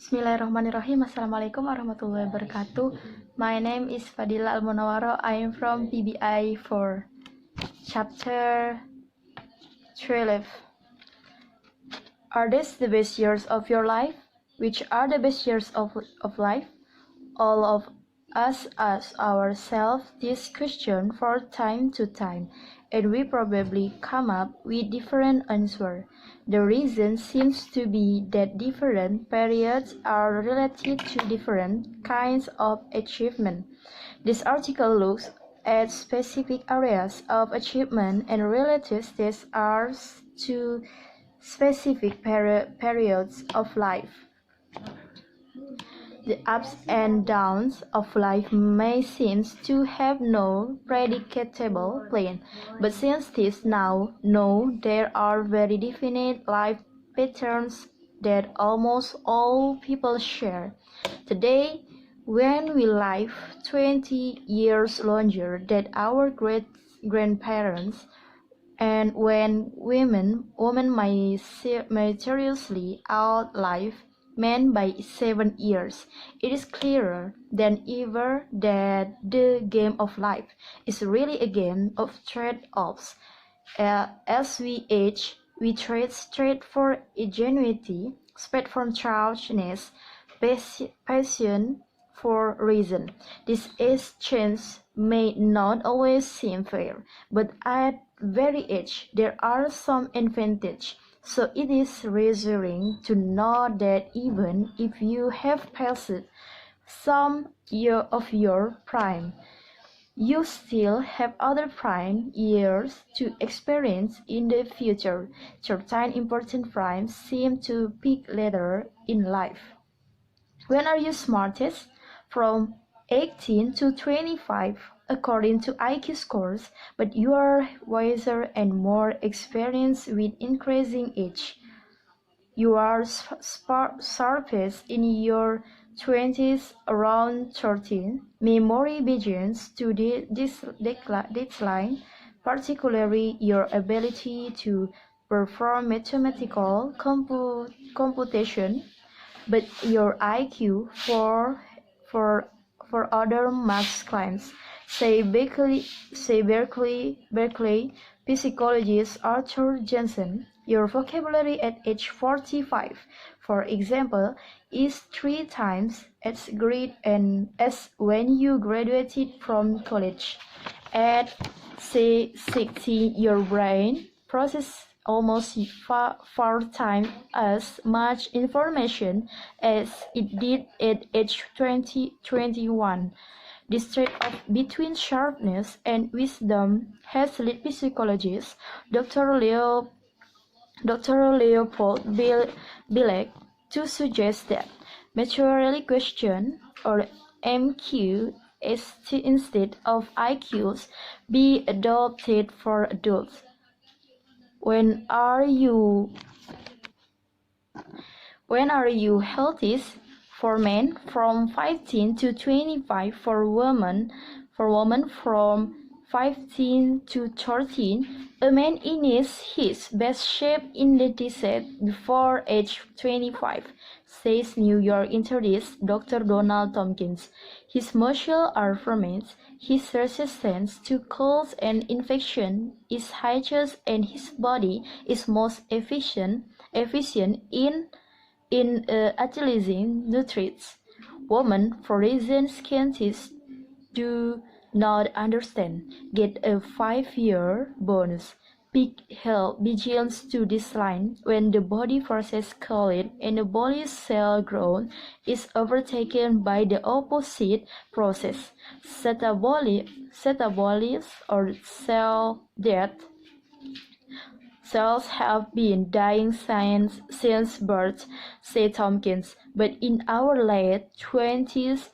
Bismillahirrahmanirrahim. Assalamualaikum warahmatullahi wabarakatuh. My name is Padilah munawwaroh. I am from PBI 4, chapter 12. Are these the best years of your life? Which are the best years of life? All of us ask ourselves this question from time to time, and we probably come up with different answers. The reason seems to be that different periods are related to different kinds of achievement. This article looks at specific areas of achievement and relates these to specific periods of life. The ups and downs of life may seem to have no predictable plan, but scientists now know there are very definite life patterns that almost all people share. Today, when we live 20 years longer than our great-grandparents, and when women may seriously outlive men by 7 years, it is clearer than ever that the game of life is really a game of trade-offs. As we age, we trade straight for ingenuity, speed for childishness, passion for reason. This exchange may not always seem fair, but at very age there are some advantages. So it is reassuring to know that even if you have passed some year of your prime, you still have other prime years to experience in the future. Certain important primes seem to peak later in life. When are you smartest? From 18 to 25, according to IQ scores, but you are wiser and more experienced with increasing age. You are sharpest in your 20s, around 13. Memory begins to decline, particularly your ability to perform mathematical computation, but your IQ for other math claims. Say Berkeley psychologist Arthur Jensen, your vocabulary at age 45, for example, is 3 times as great as when you graduated from college. At say 60, your brain processes almost 4 times as much information as it did at age 21. This trade-off between sharpness and wisdom has led psychologist Dr. Leopold Bilek to suggest that maturity question, or MQ, instead of IQs, be adopted for adults. When are you healthiest? For men, from 15 to 25. For women from 15 to 13. A man is his best shape in the decade before age 25, says New York internist Dr. Donald Tompkins. His muscles are firm, his resistance to colds and infection is highest, and his body is most efficient in utilizing nutrients. Women, for reasons scientists do not understand, get a 5-year bonus. Peak health begins to decline when the body forces cool and the body's cell growth is overtaken by the opposite process, catabolism or cell death. Cells have been dying since birth, said Tompkins, but in our late 20s,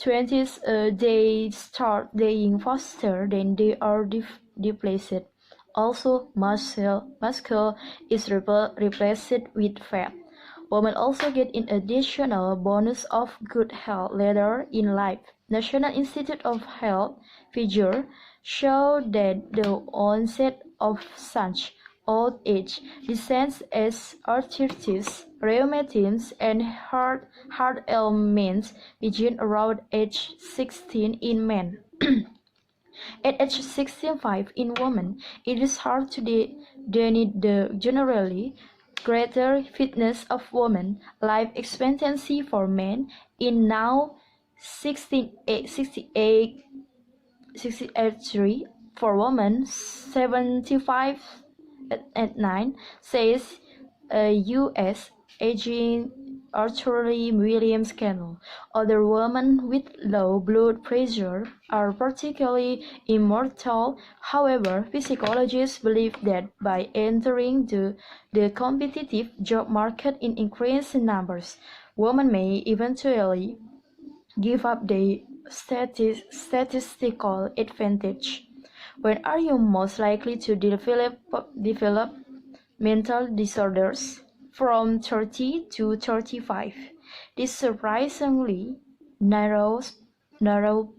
they start dying faster than they are depleted. Also, muscle is replaced with fat. Women also get an additional bonus of good health later in life. National Institute of Health figures show that the onset of such old age, diseases as arthritis, rheumatism, and heart ailments begin around age 16 in men. At age 65 in women, it is hard to deny the generally greater fitness of women. Life expectancy for men is now 68 3, for women 75 at 9, says U.S. agent Arthur Williams Kennel. Other women with low blood pressure are particularly immortal. However, psychologists believe that by entering the competitive job market in increasing numbers, women may eventually give up their statistical advantage. When are you most likely to develop mental disorders? From 30 to 35. This surprisingly narrow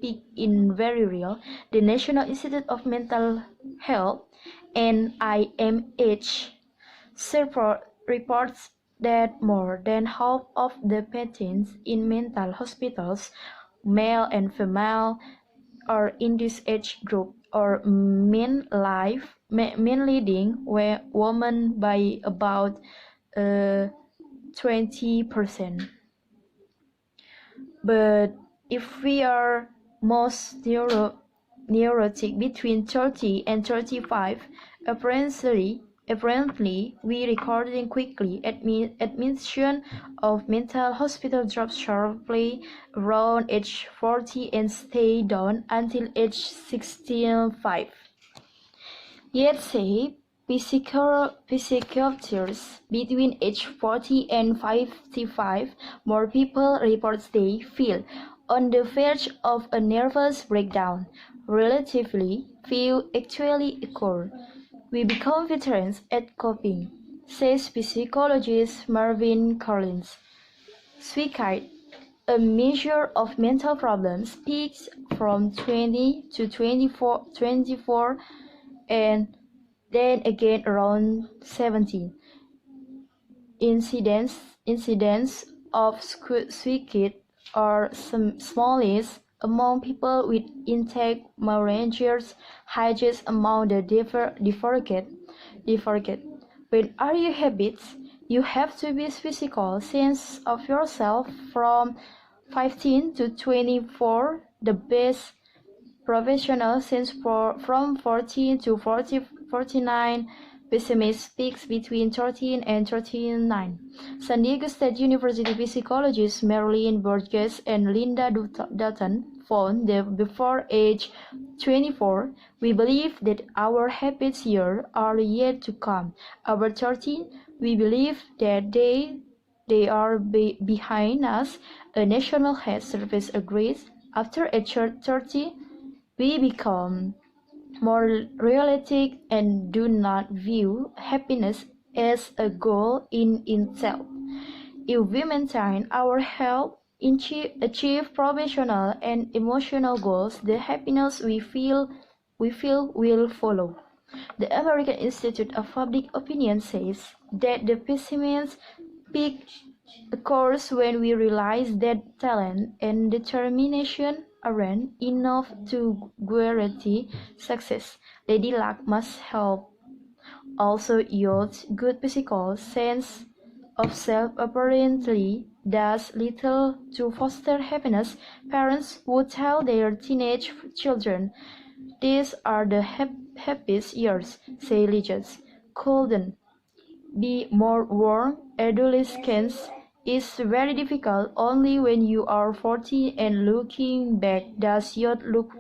peak is very real. The National Institute of Mental Health (NIMH) reports that more than half of the patients in mental hospitals, male and female, are in this age group, or mean leading women by about 20%. But if we are most neurotic between 30 and 35, apparently we recording quickly. Admission of mental hospital drops sharply around age 40 and stay down until age 65. Yet say psychiatrists between age 40 and 55, more people report they feel on the verge of a nervous breakdown. Relatively few actually occur. We become veterans at coping, says psychologist Marvin Collins. Suicide, a measure of mental problems, peaks from 20 to 24 and then again around 17. Incidents of suicide are smallest among people with intact marriages, highest among the divorced. When are you habits? You have to be physical sense of yourself from 15 to 24, the best professional sense from 14 to 49, pessimist peaks between 13 and 39. San Diego State University psychologists Marilyn Burgess and Linda Dutton found that before age 24, we believe that our happiest years are yet to come. Over 13, we believe that they are behind us. A National Health Service agrees. After age 30, we become more realistic and do not view happiness as a goal in itself. If we maintain our health, achieve professional and emotional goals, the happiness we feel will follow. The American Institute of Public Opinion says that the pessimist peak occurs when we realize that talent and determination aren't enough to guarantee success. Lady Luck must help also yields good physical sense of self apparently does little to foster happiness. Parents would tell their teenage children, "These are the happiest years," say legends. Couldn't be more warm. Adolescence is very difficult. Only when you are 40 and looking back does youth look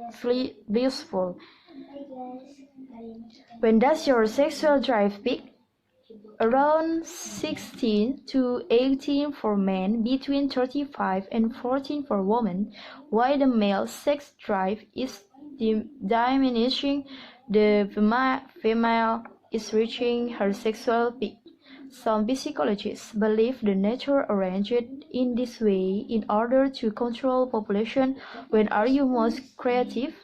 blissful. When does your sexual drive peak? Around 16 to 18 for men, between 35 and 14 for women. While the male sex drive is diminishing, the female is reaching her sexual peak. Some psychologists believe the nature arranged in this way in order to control population. When are you most creative?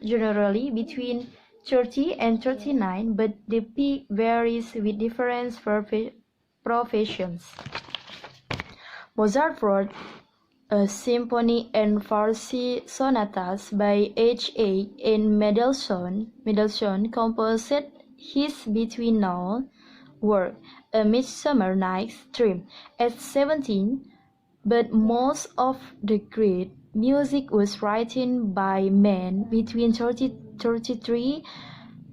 Generally between 30 and 39, but the peak varies with different professions. Mozart wrote a symphony and Farsi sonatas by age 8, and Mendelssohn composed his between-all work, A Midsummer Night's Dream, at 17, but most of the great music was written by men between 33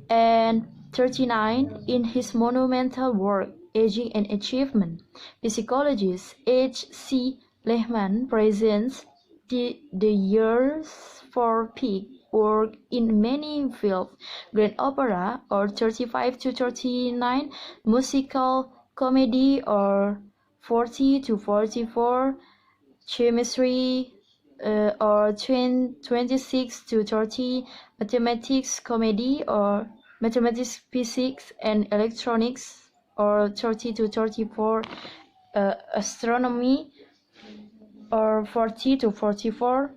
and 39 in his monumental work, Aging and Achievement. Psychologist H. C. Lehman presents the years for peak work in many fields: grand opera, or 35 to 39, musical comedy, or 40 to 44, chemistry, or 26 to 30, mathematics comedy, or mathematics, physics, and electronics, or 30 to 34, astronomy, or 40 to 44,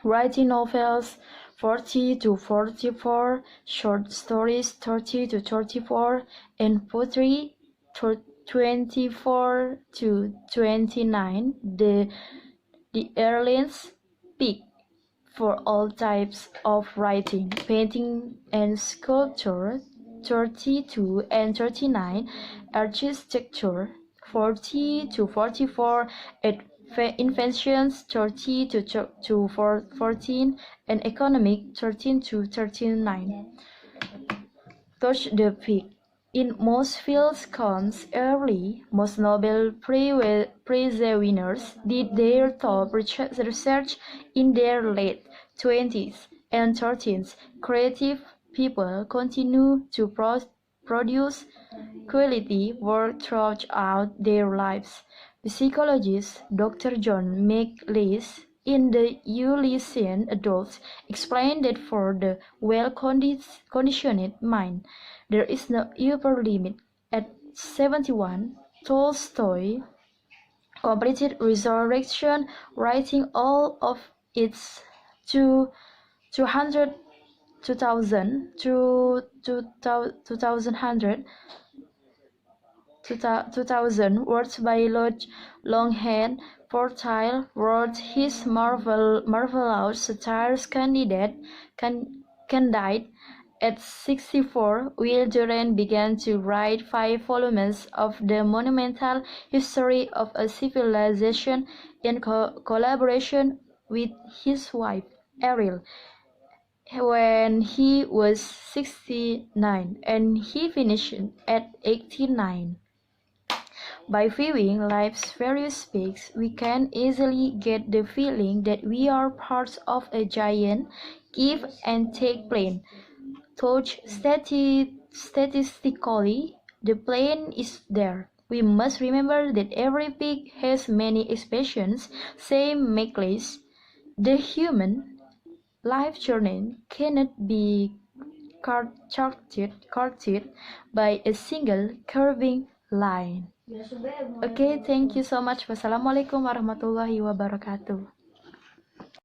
writing novels, 40 to 44, short stories, 30 to 34, and poetry, 24 to 29. The earliest peak for all types of writing, painting, and sculpture, 32 and 39, architecture, 40 to 44, inventions, 30 to 14, and economic, 13 to 39. Touch the peak. In most fields counts early, most Nobel Prize winners did their top research in their late 20s and 30s. Creative people continue to produce quality work throughout their lives. Psychologist Dr. John McLeish in the Ulysses Adults explained that for the well-conditioned mind, there is no upper limit. At 71, Tolstoy completed Resurrection, writing all of its 200 2000 words by longhand. Fortile wrote his marvelous satire Candide at 64. Will Durant began to write 5 volumes of the monumental history of a civilization in collaboration with his wife, Ariel, when he was 69, and he finished at 89. By viewing life's various peaks, we can easily get the feeling that we are parts of a giant give and take plane. Though statistically, the plane is there, we must remember that every peak has many expressions. Say McLeish, the human life journey cannot be charted by a single curving line. Okay, thank you so much. Wassalamualaikum warahmatullahi wabarakatuh.